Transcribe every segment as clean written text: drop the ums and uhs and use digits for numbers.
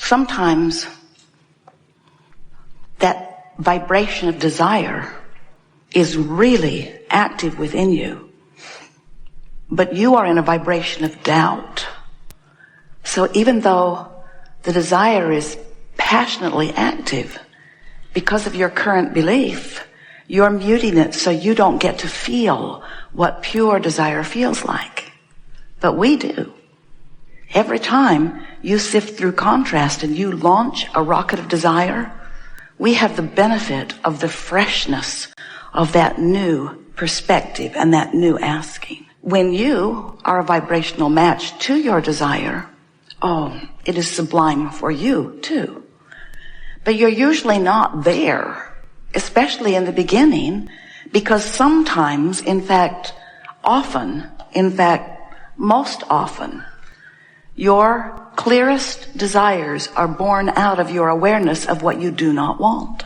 sometimes that vibration of desire is really active within you, but you are in a vibration of doubt. So even though the desire is passionately active, because of your current belief, you're muting it so you don't get to feel what pure desire feels like. But we do. Every time you sift through contrast and you launch a rocket of desire, we have the benefit of the freshness of that new perspective and that new asking. When you are a vibrational match to your desire, it is sublime for you too. But you're usually not there, especially in the beginning, because sometimes, most often, your clearest desires are born out of your awareness of what you do not want.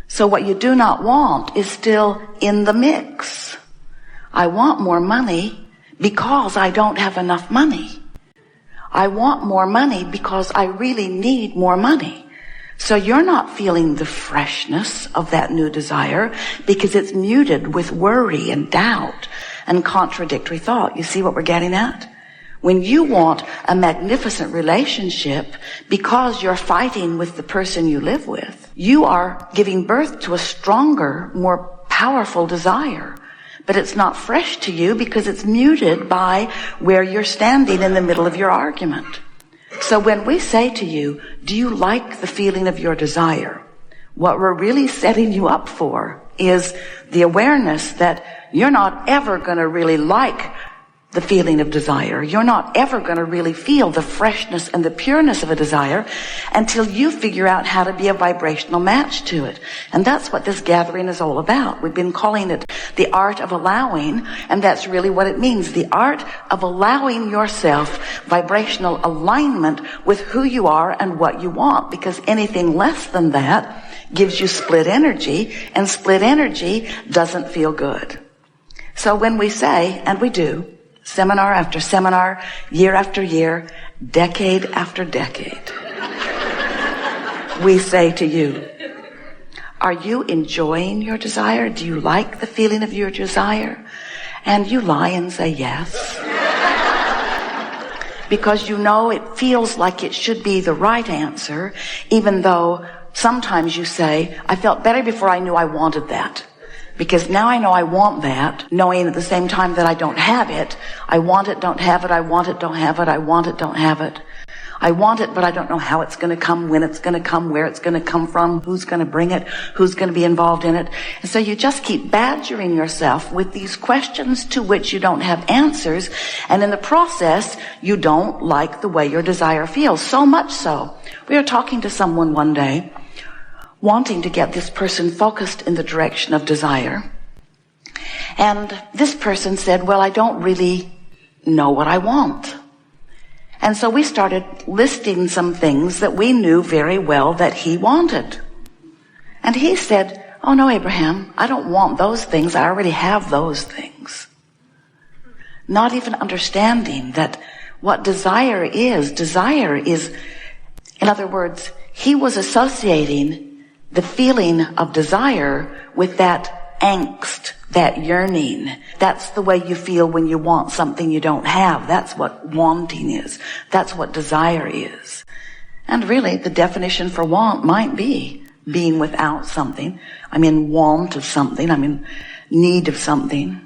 So what you do not want is still in the mix. I want more money because I don't have enough money. I want more money because I really need more money. So you're not feeling the freshness of that new desire because it's muted with worry and doubt and contradictory thought. You see what we're getting at? When you want a magnificent relationship because you're fighting with the person you live with, you are giving birth to a stronger, more powerful desire. But it's not fresh to you because it's muted by where you're standing in the middle of your argument. So when we say to you, do you like the feeling of your desire? What we're really setting you up for is the awareness that you're not ever going to really like the feeling of desire. You're not ever going to really feel the freshness and the pureness of a desire until you figure out how to be a vibrational match to it. And that's what this gathering is all about. We've been calling it the art of allowing, and that's really what it means. The art of allowing yourself vibrational alignment with who you are and what you want, because anything less than that gives you split energy, and split energy doesn't feel good. So when we say, and we do, seminar after seminar, year after year, decade after decade, we say to you, are you enjoying your desire? Do you like the feeling of your desire? And you lie and say yes. Because you know it feels like it should be the right answer, even though sometimes you say, I felt better before I knew I wanted that. Because now I know I want that, knowing at the same time that I don't have it. I want it, don't have it. I want it, don't have it. I want it, don't have it. I want it, but I don't know how it's going to come, when it's going to come, where it's going to come from, who's going to bring it, who's going to be involved in it. And so you just keep badgering yourself with these questions to which you don't have answers. And in the process, you don't like the way your desire feels. So much so, we were talking to someone one day, wanting to get this person focused in the direction of desire. And this person said, well, I don't really know what I want. And so we started listing some things that we knew very well that he wanted. And he said, oh no, Abraham, I don't want those things. I already have those things. Not even understanding that what desire is, in other words, he was associating the feeling of desire with that angst, that yearning. That's the way you feel when you want something you don't have. That's what wanting is. That's what desire is. And really, the definition for want might be being without something. Want of something. Need of something.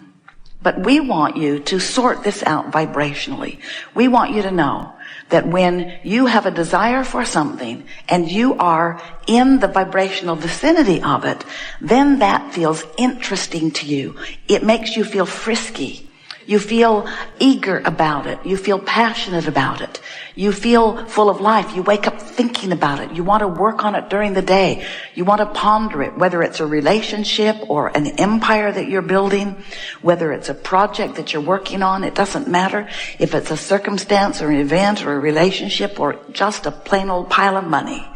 But we want you to sort this out vibrationally. We want you to know that when you have a desire for something and you are in the vibrational vicinity of it, then that feels interesting to you. It makes you feel frisky. You feel eager about it. You feel passionate about it. You feel full of life. You wake up thinking about it. You want to work on it during the day. You want to ponder it, whether it's a relationship or an empire that you're building, whether it's a project that you're working on. It doesn't matter if it's a circumstance or an event or a relationship or just a plain old pile of money.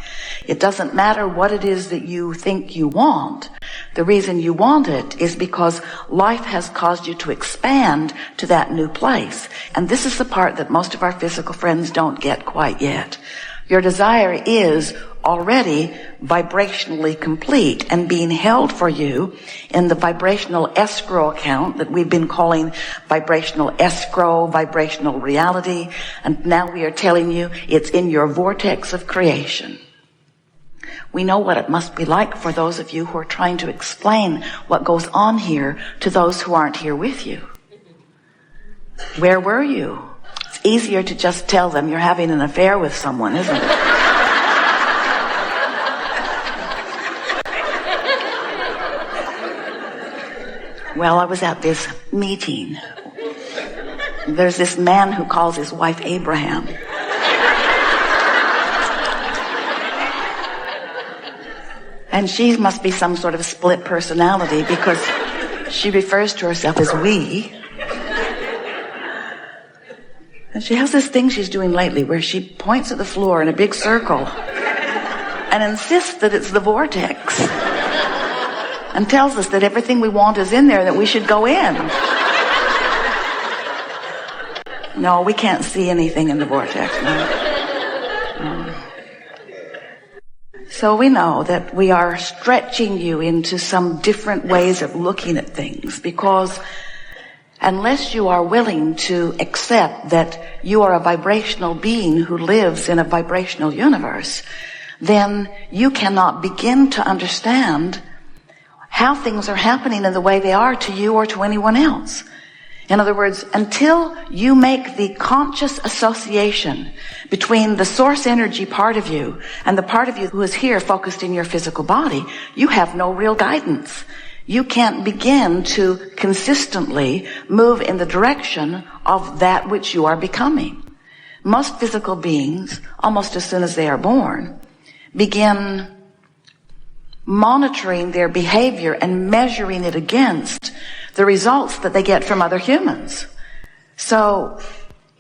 It doesn't matter what it is that you think you want. The reason you want it is because life has caused you to expand to that new place. And this is the part that most of our physical friends don't get quite yet. Your desire is already vibrationally complete and being held for you in the vibrational escrow account that we've been calling vibrational escrow, vibrational reality, and now we are telling you it's in your vortex of creation. We know what it must be like for those of you who are trying to explain what goes on here to those who aren't here with you. Where were you? It's easier to just tell them you're having an affair with someone, isn't it? Well, I was at this meeting. There's this man who calls his wife Abraham. And she must be some sort of split personality because she refers to herself as we. And she has this thing she's doing lately where she points at the floor in a big circle and insists that it's the vortex. And tells us that everything we want is in there, that we should go in. No, we can't see anything in the vortex. No. So we know that we are stretching you into some different ways of looking at things, because unless you are willing to accept that you are a vibrational being who lives in a vibrational universe, then you cannot begin to understand how things are happening in the way they are to you or to anyone else. In other words, until you make the conscious association between the source energy part of you and the part of you who is here focused in your physical body, you have no real guidance. You can't begin to consistently move in the direction of that which you are becoming. Most physical beings, almost as soon as they are born, begin monitoring their behavior and measuring it against the results that they get from other humans. So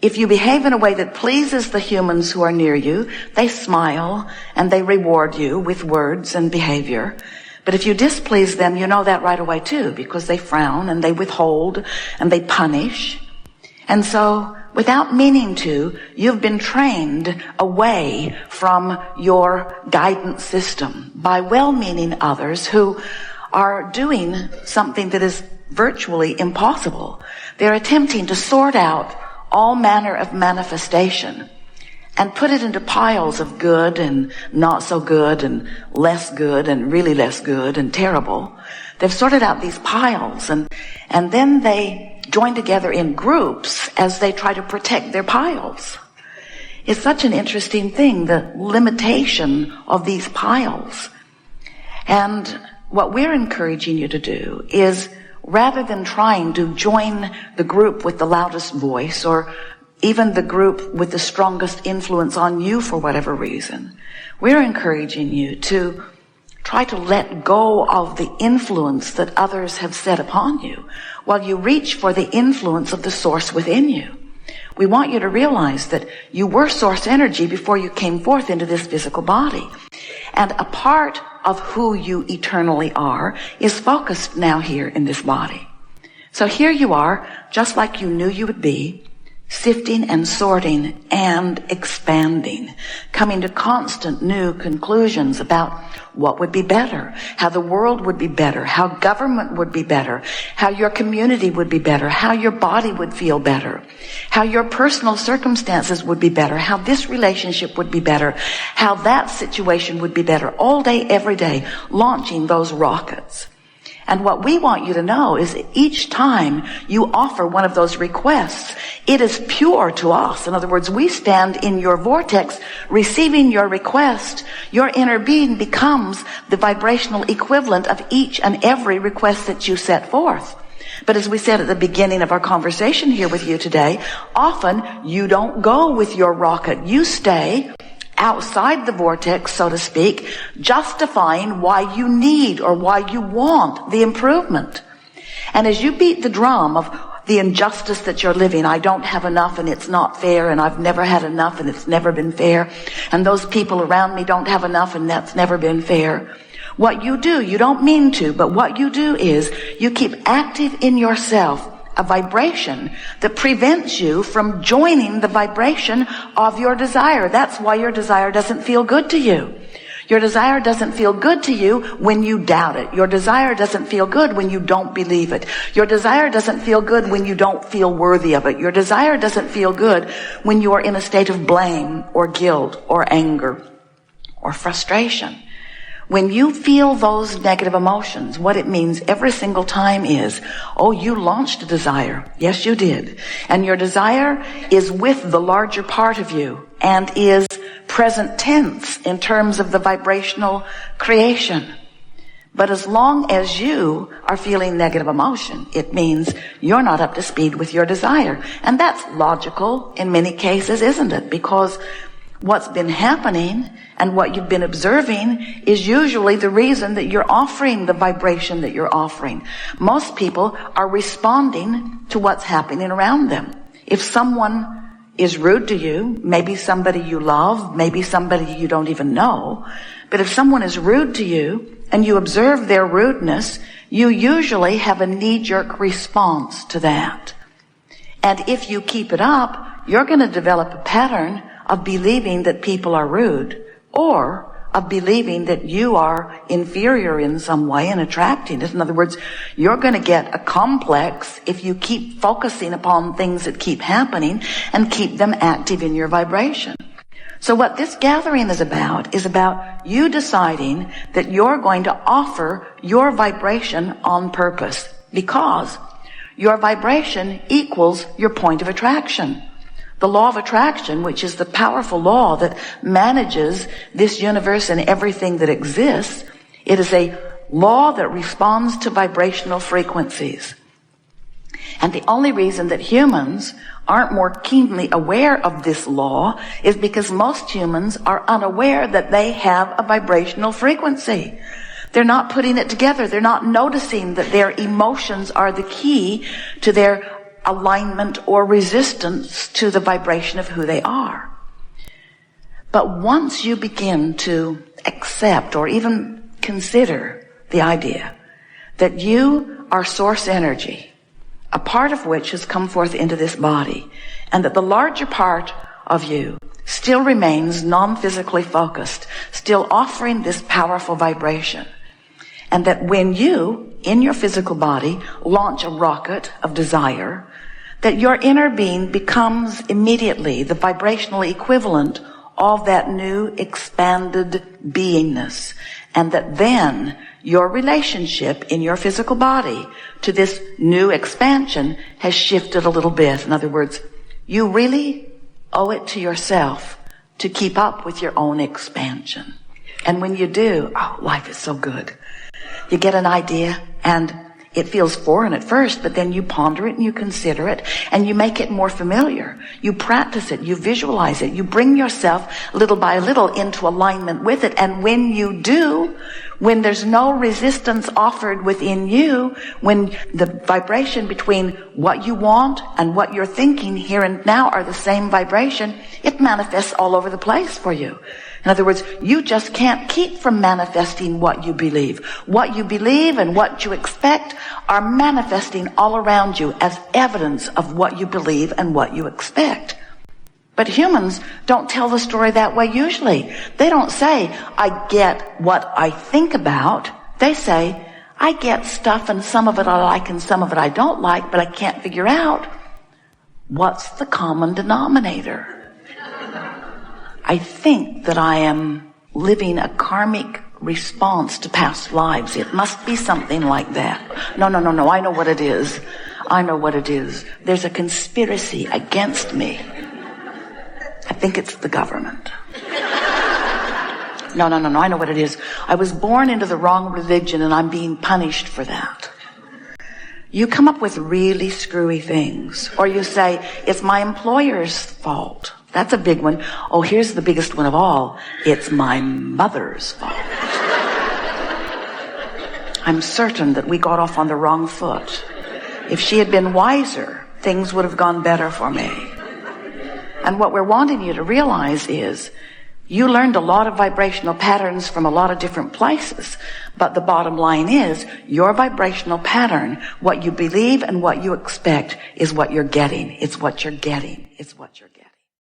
if you behave in a way that pleases the humans who are near you, they smile and they reward you with words and behavior. But if you displease them, you know that right away too, because they frown and they withhold and they punish. And so, without meaning to, you've been trained away from your guidance system by well-meaning others who are doing something that is virtually impossible. They're attempting to sort out all manner of manifestation and put it into piles of good and not so good and less good and really less good and terrible. They've sorted out these piles and then they join together in groups as they try to protect their piles. It's such an interesting thing, the limitation of these piles. And what we're encouraging you to do is, rather than trying to join the group with the loudest voice or even the group with the strongest influence on you for whatever reason, we're encouraging you to try to let go of the influence that others have set upon you while you reach for the influence of the source within you. We want you to realize that you were source energy before you came forth into this physical body. And a part of who you eternally are is focused now here in this body. So here you are, just like you knew you would be, sifting and sorting and expanding, coming to constant new conclusions about what would be better, how the world would be better, how government would be better, how your community would be better, how your body would feel better, how your personal circumstances would be better, how this relationship would be better, how that situation would be better, all day, every day, launching those rockets. And what we want you to know is that each time you offer one of those requests, it is pure to us. In other words, we stand in your vortex receiving your request. Your inner being becomes the vibrational equivalent of each and every request that you set forth. But as we said at the beginning of our conversation here with you today, often you don't go with your rocket. You stay outside the vortex, so to speak, justifying why you need or why you want the improvement. And as you beat the drum of the injustice that you're living, I don't have enough and it's not fair, and I've never had enough and it's never been fair, and those people around me don't have enough and that's never been fair. What you do, you don't mean to, but what you do is you keep active in yourself a vibration that prevents you from joining the vibration of your desire. That's why your desire doesn't feel good to you. Your desire doesn't feel good to you when you doubt it. Your desire doesn't feel good when you don't believe it. Your desire doesn't feel good when you don't feel worthy of it. Your desire doesn't feel good when you are in a state of blame or guilt or anger or frustration. When you feel those negative emotions, what it means every single time is, oh, you launched a desire. Yes, you did. And your desire is with the larger part of you and is present tense in terms of the vibrational creation. But as long as you are feeling negative emotion, it means you're not up to speed with your desire. And that's logical in many cases, isn't it? Because what's been happening and what you've been observing is usually the reason that you're offering the vibration that you're offering. Most people are responding to what's happening around them. If someone is rude to you, maybe somebody you love, maybe somebody you don't even know, but if someone is rude to you and you observe their rudeness, you usually have a knee-jerk response to that. And if you keep it up, you're going to develop a pattern of believing that people are rude, or of believing that you are inferior in some way and attracting it. In other words, you're going to get a complex if you keep focusing upon things that keep happening and keep them active in your vibration. So what this gathering is about you deciding that you're going to offer your vibration on purpose, because your vibration equals your point of attraction. The law of attraction, which is the powerful law that manages this universe and everything that exists, it is a law that responds to vibrational frequencies. And the only reason that humans aren't more keenly aware of this law is because most humans are unaware that they have a vibrational frequency. They're not putting it together. They're not noticing that their emotions are the key to their alignment or resistance to the vibration of who they are. But once you begin to accept or even consider the idea that you are source energy, a part of which has come forth into this body, and that the larger part of you still remains non-physically focused, still offering this powerful vibration, and that when you, in your physical body, launch a rocket of desire, that your inner being becomes immediately the vibrational equivalent of that new expanded beingness, and that then your relationship in your physical body to this new expansion has shifted a little bit. In other words, you really owe it to yourself to keep up with your own expansion. And when you do, oh, life is so good. You get an idea and it feels foreign at first, but then you ponder it and you consider it and you make it more familiar. You practice it, you visualize it, you bring yourself little by little into alignment with it. And when you do, when there's no resistance offered within you, when the vibration between what you want and what you're thinking here and now are the same vibration, it manifests all over the place for you. In other words, you just can't keep from manifesting what you believe. What you believe and what you expect are manifesting all around you as evidence of what you believe and what you expect. But humans don't tell the story that way usually. They don't say, I get what I think about. They say, I get stuff and some of it I like and some of it I don't like, but I can't figure out what's the common denominator. I think that I am living a karmic response to past lives. It must be something like that. No. I know what it is. I know what it is. There's a conspiracy against me. I think it's the government. No. I know what it is. I was born into the wrong religion and I'm being punished for that. You come up with really screwy things. Or you say, it's my employer's fault. That's a big one. Oh, here's the biggest one of all. It's my mother's fault. I'm certain that we got off on the wrong foot. If she had been wiser, things would have gone better for me. And what we're wanting you to realize is, You learned a lot of vibrational patterns from a lot of different places, but the bottom line is your vibrational pattern, what you believe and what you expect, is what you're getting. It's what you're getting. It's what you're getting.